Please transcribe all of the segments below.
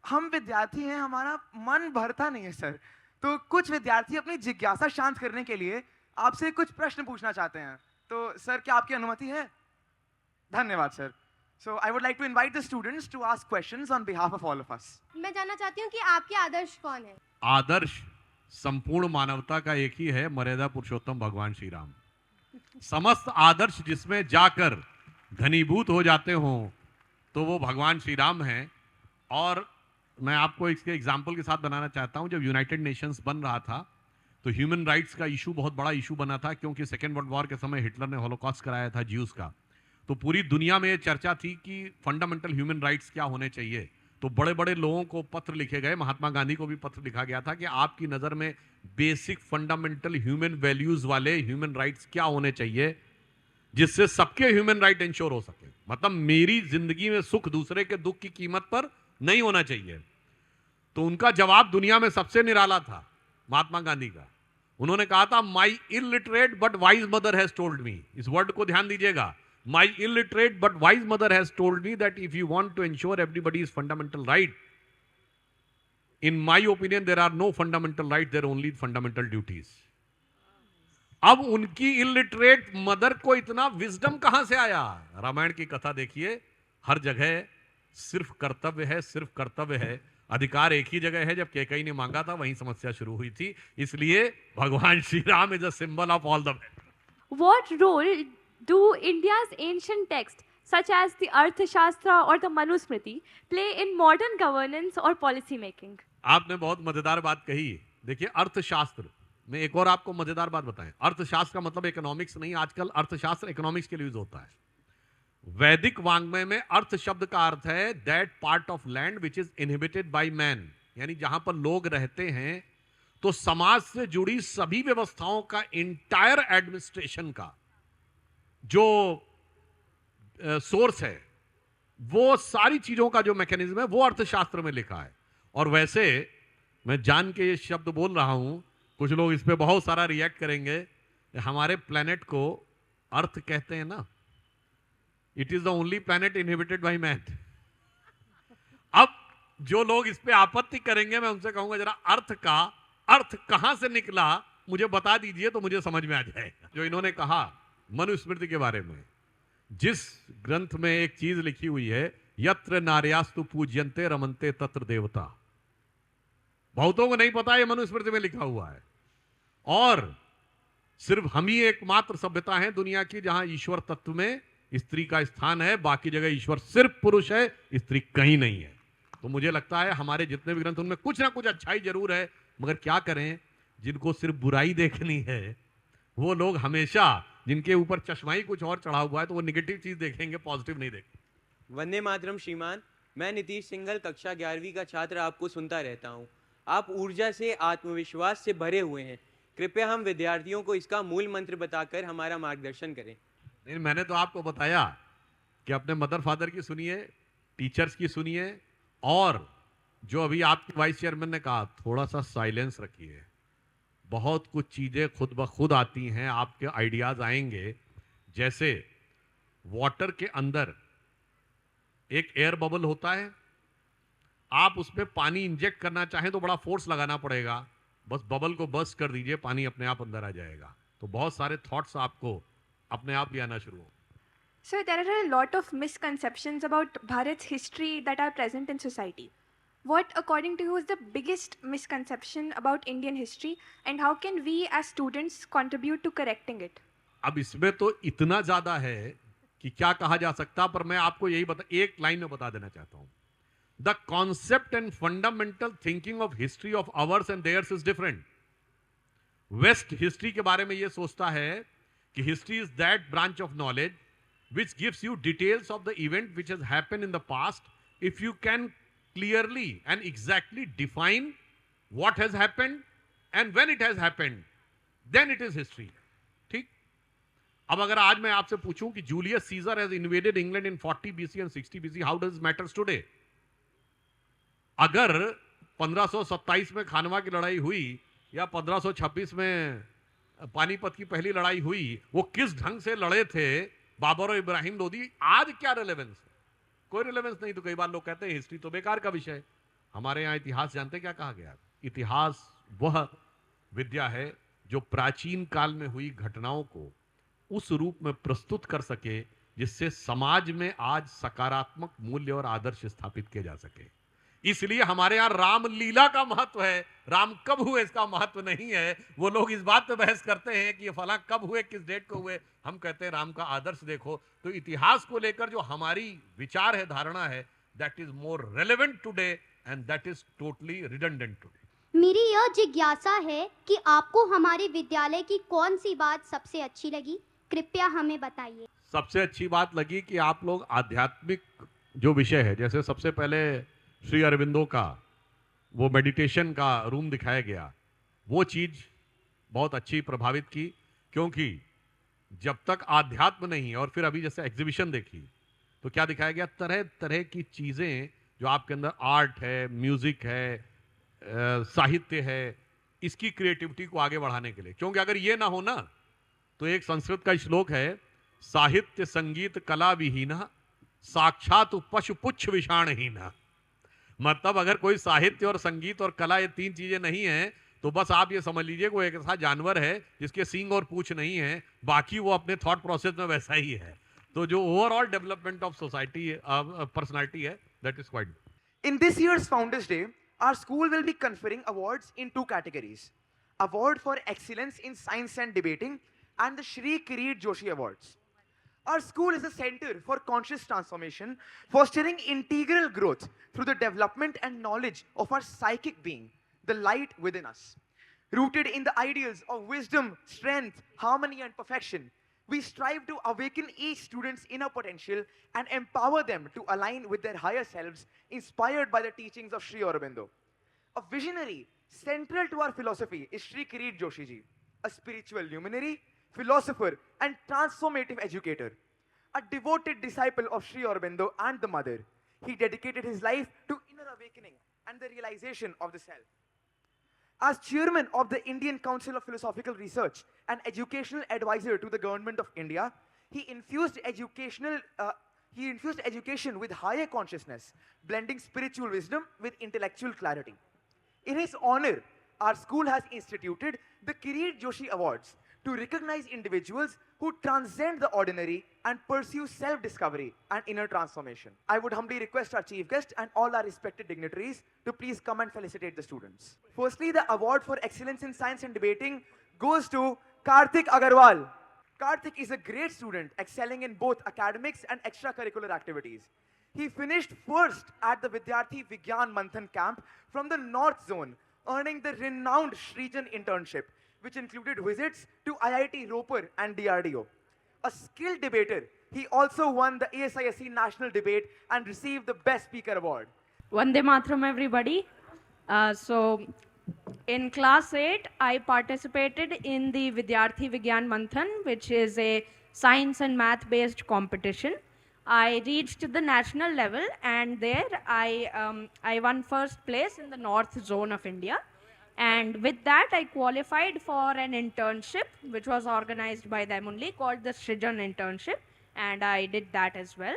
हम विद्यार्थी हैं, हमारा मन भरता नहीं है सर। तो कुछ विद्यार्थी अपनी जिज्ञासा शांत करने के लिए आपसे कुछ प्रश्न पूछना चाहते हैं। तो सर क्या आपकी अनुमति है? धन्यवाद sir. So I would like to invite the students to ask questions on behalf of all of us. मैं जानना चाहती हूँ कि आपके आदर्श कौन है? आदर्श संपूर्ण मानवता का एक ही है, मर्यादा पुरुषोत्तम भगवान श्री राम। समस्त आदर्श जिसमें जाकर घनीभूत हो जाते हो तो वो भगवान श्री राम हैं। और मैं आपको इसके एग्जाम्पल के साथ बनाना चाहता हूं। जब यूनाइटेड नेशंस बन रहा था तो ह्यूमन राइट्स का इशू बहुत बड़ा इशू बना था, क्योंकि सेकेंड वर्ल्ड वॉर के समय हिटलर ने हॉलोकॉस्ट कराया था ज्यूज का। तो पूरी दुनिया में ये चर्चा थी कि फंडामेंटल ह्यूमन राइट्स क्या होने चाहिए। तो बड़े बड़े लोगों को पत्र लिखे गए, महात्मा गांधी को भी पत्र लिखा गया था कि आपकी नज़र में बेसिक फंडामेंटल ह्यूमन वैल्यूज वाले ह्यूमन राइट्स क्या होने चाहिए जिससे सबके ह्यूमन राइट इंश्योर हो सके। मतलब मेरी जिंदगी में सुख दूसरे के दुख की कीमत पर नहीं होना चाहिए। तो उनका जवाब दुनिया में सबसे निराला था, महात्मा गांधी का। उन्होंने कहा था, my illiterate but wise mother has told me. इस वर्ड को ध्यान दीजिएगा, my illiterate but wise mother has told me that if you want to ensure everybody's fundamental right, in my opinion there are no fundamental right, there only fundamental duties. अब उनकी illiterate mother को इतना wisdom कहां से आया? रामायण की कथा देखिए, हर जगह सिर्फ कर्तव्य है, सिर्फ कर्तव्य है। अधिकार एक ही जगह है, जब कैकेयी ने मांगा था वहीं समस्या शुरू हुई थी। इसलिए भगवान Shri Ram is a symbol of all the. What role do India's ancient texts, such as the Arthashastra or the Manusmriti, play in modern governance or policy making? आपने बहुत मजेदार बात कही। देखिए, अर्थशास्त्र में एक और आपको मजेदार बात बताएं। अर्थशास्त्र का मतलब इकोनॉमिक्स नहीं, आजकल अर्थशास्त्र इकोनॉमिक्स के लिए यूज होता है। वैदिक वांग्मय में अर्थ शब्द का अर्थ है that part of land which is inhibited by man, यानी जहां पर लोग रहते हैं। तो समाज से जुड़ी सभी व्यवस्थाओं का, इंटायर एडमिनिस्ट्रेशन का जो सोर्स है, वो सारी चीजों का जो मैकेनिज्म है, वो अर्थशास्त्र में लिखा है। और वैसे मैं जान के ये शब्द बोल रहा हूं, कुछ लोग इस पे बहुत सारा रिएक्ट करेंगे। हमारे प्लेनेट को अर्थ कहते हैं ना, it is the only planet inhibited by man. अब जो लोग इस पे आपत्ति करेंगे, मैं उनसे कहूंगा जरा अर्थ कहां से निकला मुझे बता दीजिए, तो मुझे समझ में आ जाएगा। जो इन्होंने कहा मनुस्मृति के बारे में, जिस ग्रंथ में एक चीज लिखी हुई है, यत्र नार्यास्तु पूज्यन्ते रमन्ते तत्र देवता। बहुतों को नहीं पता ये मनुस्मृति में लिखा हुआ है। और सिर्फ हम ही एकमात्र सभ्यता है दुनिया की जहां ईश्वर तत्व में स्त्री का स्थान है। बाकी जगह ईश्वर सिर्फ पुरुष है, स्त्री कहीं नहीं है। तो मुझे लगता है हमारे जितने भी ग्रंथ, उनमें कुछ ना कुछ अच्छाई जरूर है, मगर क्या करें, जिनको सिर्फ बुराई देखनी है वो लोग हमेशा, जिनके ऊपर चश्मा ही कुछ और चढ़ा हुआ है, तो वो निगेटिव चीज देखेंगे, पॉजिटिव नहीं देखेंगे। वंदे मातरम श्रीमान, मैं नीतीश सिंघल कक्षा 11वीं का छात्र आपको सुनता रहता हूँ। आप ऊर्जा से, आत्मविश्वास से भरे हुए हैं। कृपया हम विद्यार्थियों को इसका मूल मंत्र बताकर हमारा मार्गदर्शन करें। नहीं, मैंने तो आपको बताया कि अपने मदर फादर की सुनिए, टीचर्स की सुनिए, और जो अभी आपके वाइस चेयरमैन ने कहा, थोड़ा सा साइलेंस रखिए। बहुत कुछ चीजें खुद ब खुद आती हैं, आपके आइडियाज आएंगे। जैसे वाटर के अंदर एक एयर बबल होता है, आप उसमें पानी इंजेक्ट करना चाहें तो बड़ा फोर्स लगाना पड़ेगा, बस बबल को बस्ट कर दीजिए, पानी अपने आप अंदर आ जाएगा। तो बहुत सारे थॉट्स आपको अपने आप भी आना शुरू हो। Sir, there are a lot of misconceptions about Bharat's history that are present in society. What, according to you, is the biggest misconception about Indian history, and how can we as students contribute to correcting it? अब इसमें तो इतना ज्यादा है कि क्या कहा जा सकता, पर मैं आपको यही एक लाइन में बता देना चाहता हूं। The concept and fundamental thinking of history of ours and theirs is different. West history के बारे में यह सोचता है कि history is that branch of knowledge which gives you details of the event which has happened in the past. If you can clearly and exactly define what has happened and when it has happened, then it is history. ठीक? अब अगर आज मैं आपसे पूछूं कि Julius Caesar has invaded England in 40 BC and 60 BC, how does it matters today? अगर 1527 में खानवा की लड़ाई हुई या 1526 में पानीपत की पहली लड़ाई हुई, वो किस ढंग से लड़े थे बाबर और इब्राहिम लोदी, आज क्या रिलेवेंस है? कोई रिलेवेंस नहीं। तो कई बार लोग कहते हैं हिस्ट्री तो बेकार का विषय है। हमारे यहाँ इतिहास जानते क्या कहा गया? इतिहास वह विद्या है जो प्राचीन काल में हुई घटनाओं को उस रूप में प्रस्तुत कर सके जिससे समाज में आज सकारात्मक मूल्य और आदर्श स्थापित किए जा सके। इसलिए हमारे यहाँ रामलीला का महत्व है। राम कब हुए इसका महत्व नहीं है। वो लोग इस बात पे बहस करते हैं कि ये फला कब हुए, किस डेट को हुए। हम कहते हैं राम का आदर्श देखो। तो इतिहास को लेकर जो हमारी विचार है, धारणा है, that is more relevant today and that is totally redundant today. मेरी यह जिज्ञासा है कि आपको हमारे विद्यालय की कौन सी बात सबसे अच्छी लगी, कृपया हमें बताइए। सबसे अच्छी बात लगी कि आप लोग आध्यात्मिक जो विषय है, जैसे सबसे पहले श्री अरविंदो का वो मेडिटेशन का रूम दिखाया गया, वो चीज बहुत अच्छी प्रभावित की। क्योंकि जब तक आध्यात्म नहीं, और फिर अभी जैसे एग्जीबिशन देखी तो क्या दिखाया गया, तरह तरह की चीजें जो आपके अंदर आर्ट है, म्यूजिक है, साहित्य है, इसकी क्रिएटिविटी को आगे बढ़ाने के लिए। क्योंकि अगर ये ना हो ना, तो एक संस्कृत का श्लोक है, साहित्य संगीत कला विहीना साक्षात पशु पुच्छ विषाणहीना। मतलब अगर कोई साहित्य और संगीत और कला, ये तीन चीजें नहीं है, तो बस आप ये समझ लीजिए कोई एक ऐसा जानवर है जिसके सींग और पूंछ नहीं है, बाकी वो अपने थॉट प्रोसेस में वैसा ही है। तो जो overall development of society personality है, that is quite. In this year's Founders Day, our school will be conferring awards in two categories: Award for Excellence in Science and Debating and the Shri Kirit Joshi Awards. Our school is a center for conscious transformation, fostering integral growth through the development and knowledge of our psychic being, the light within us. Rooted in the ideals of wisdom, strength, harmony, and perfection, we strive to awaken each student's inner potential and empower them to align with their higher selves, inspired by the teachings of Sri Aurobindo. A visionary central to our philosophy is Sri Kirit Joshi ji, a spiritual luminary, philosopher, and transformative educator. A devoted disciple of Sri Aurobindo and the Mother, he dedicated his life to inner awakening and the realization of the self. As chairman of the Indian Council of Philosophical Research and educational advisor to the government of India, he infused education with higher consciousness, blending spiritual wisdom with intellectual clarity. In his honor, our school has instituted the Kirit Joshi Awards to recognize individuals who transcend the ordinary and pursue self-discovery and inner transformation. I would humbly request our chief guest and all our respected dignitaries to please come and felicitate the students. Firstly, the award for excellence in science and debating goes to Karthik Agarwal. Karthik is a great student excelling in both academics and extracurricular activities. He finished first at the Vidyarthi Vigyan Manthan camp from the North Zone, earning the renowned Srijan internship, which included visits to IIT Ropar and DRDO. A skilled debater, he also won the ASISC National Debate and received the Best Speaker Award. Vande Mataram, everybody. So, in class 8, I participated in the Vidyarthi Vigyan Manthan, which is a science and math-based competition. I reached the national level, and there I won first place in the North Zone of India. And with that, I qualified for an internship, which was organized by them only, called the Srijan internship, and I did that as well.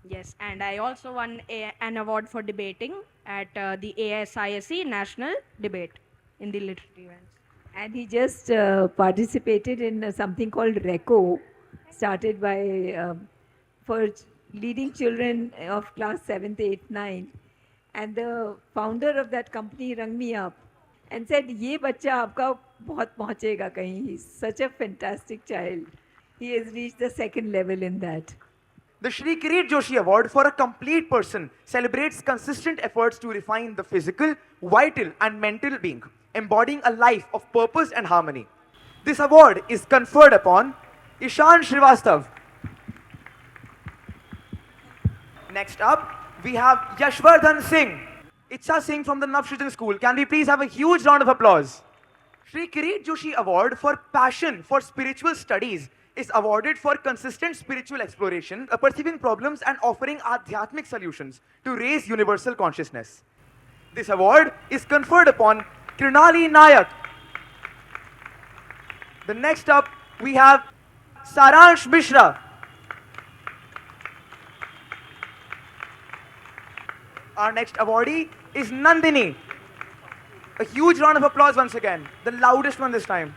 Yes, and I also won an award for debating at the ASISC National Debate in the literary events. And he just participated in something called RECO, started by for leading children of class 7th, 8th, 9th. And the founder of that company rang me up and said, "Ye bacha aapka bahut pahunchega kahin." He's such a fantastic child. He has reached the second level in that. The Shri Kirit Joshi Award for a complete person celebrates consistent efforts to refine the physical, vital, and mental being, embodying a life of purpose and harmony. This award is conferred upon Ishan Srivastav. Next up, we have Yashvardhan Singh. Icha Singh from the Navshrijan School. Can we please have a huge round of applause? Shri Kirit Joshi Award for passion for spiritual studies is awarded for consistent spiritual exploration, perceiving problems and offering adhyatmic solutions to raise universal consciousness. This award is conferred upon Krinali Nayak. The next up, we have Saransh Mishra. Our next awardee is Nandini. A huge round of applause once again, the loudest one this time.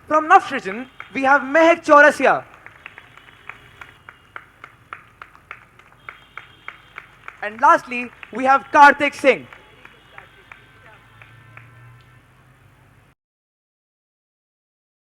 From Navsrijan, we have Mehak Chaurasia. And lastly, we have Karthik Singh.